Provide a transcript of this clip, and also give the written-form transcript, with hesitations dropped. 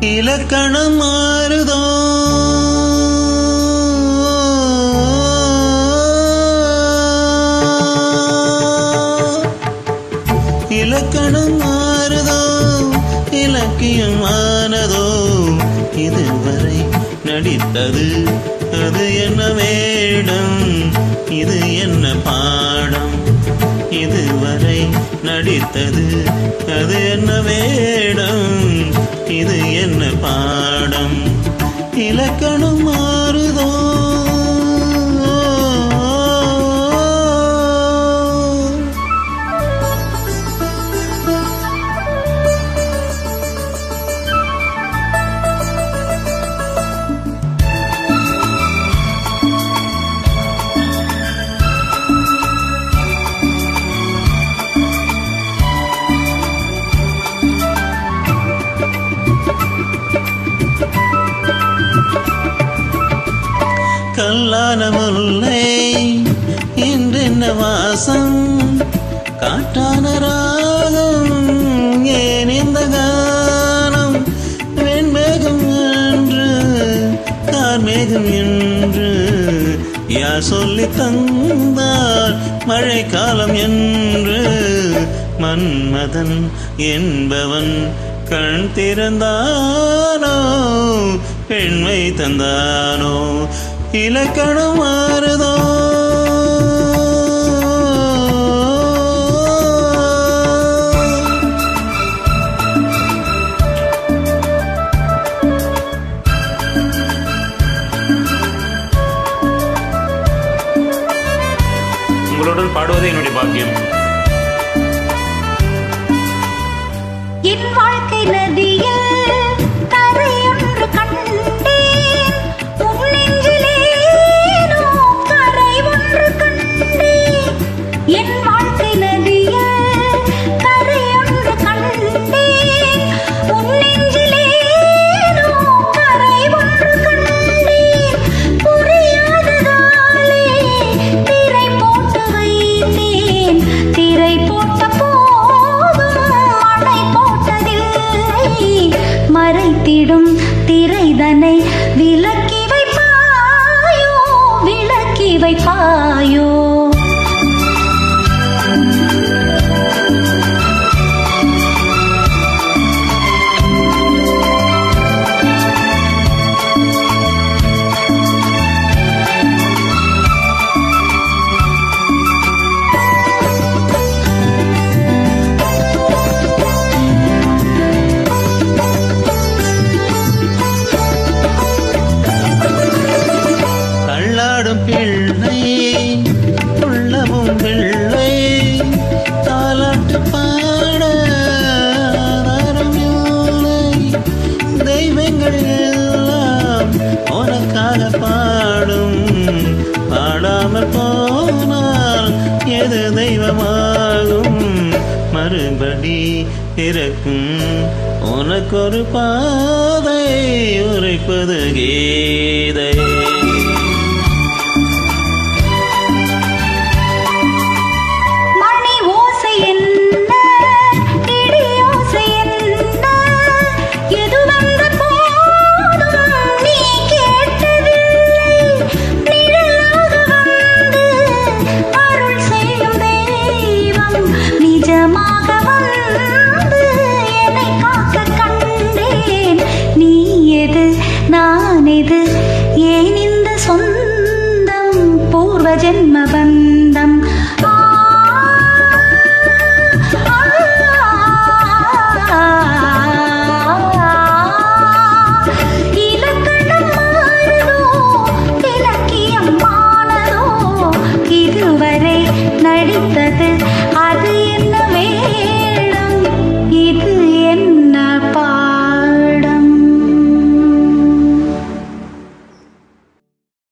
இலக்கணம் மாறுதோ இலக்கணம் மாறுதோ இலக்கியமானதோ இதுவரை நடித்தது அது என்ன வேடம் இது என்ன பாடம் இதுவரை நடித்தது அது என்ன வேடம் இது என்ன பாடம் இலக்கணம் மாறுதோ கல்லான முல்லை இன்றென்ன வாசம் காட்டான ராகம் ஏன் இந்த கானம் வெண்மேகம் என்று கார்மேகம் என்று யார் சொல்லி தந்தார் மழைக்காலம் என்று மன்மதன் என்பவன் கண் திறந்தானோ பெண்மை தந்தானோ இலக்கணம் மாறுதோ உங்களுடன் பாடுவதே என்னுடைய பாக்கியம். என் வாழ்க்கை நதியில் கரையொன்று கண்டேன் உன் நெஞ்சிலேனோ கரை ஒன்று கண்டேன் என் வாழ்க்கை நதியில் கரையொன்று கண்டேன் உன் நெஞ்சிலேனோ கரை ஒன்று கண்டேன் புரியாததாலே திரை போட்டு வைத்தேன் திரை போட்ட மறைத்திடும் திரைதனை விலக்கி வைப்பாயோ விலக்கி வைப்பாயோ பிள்ளை உள்ளமும் பிள்ளை தாலாட்டு பாட தெய்வங்கள் எல்லாம் உனக்காக பாடும் பாடாமல் போனால் எது தெய்வமாகும் மறுபடி பிறக்கும் உனக்கொரு பாதை உரைப்பது கீதை நான் இது ஏன் இந்த சொந்தம் பூர்வ ஜென்ம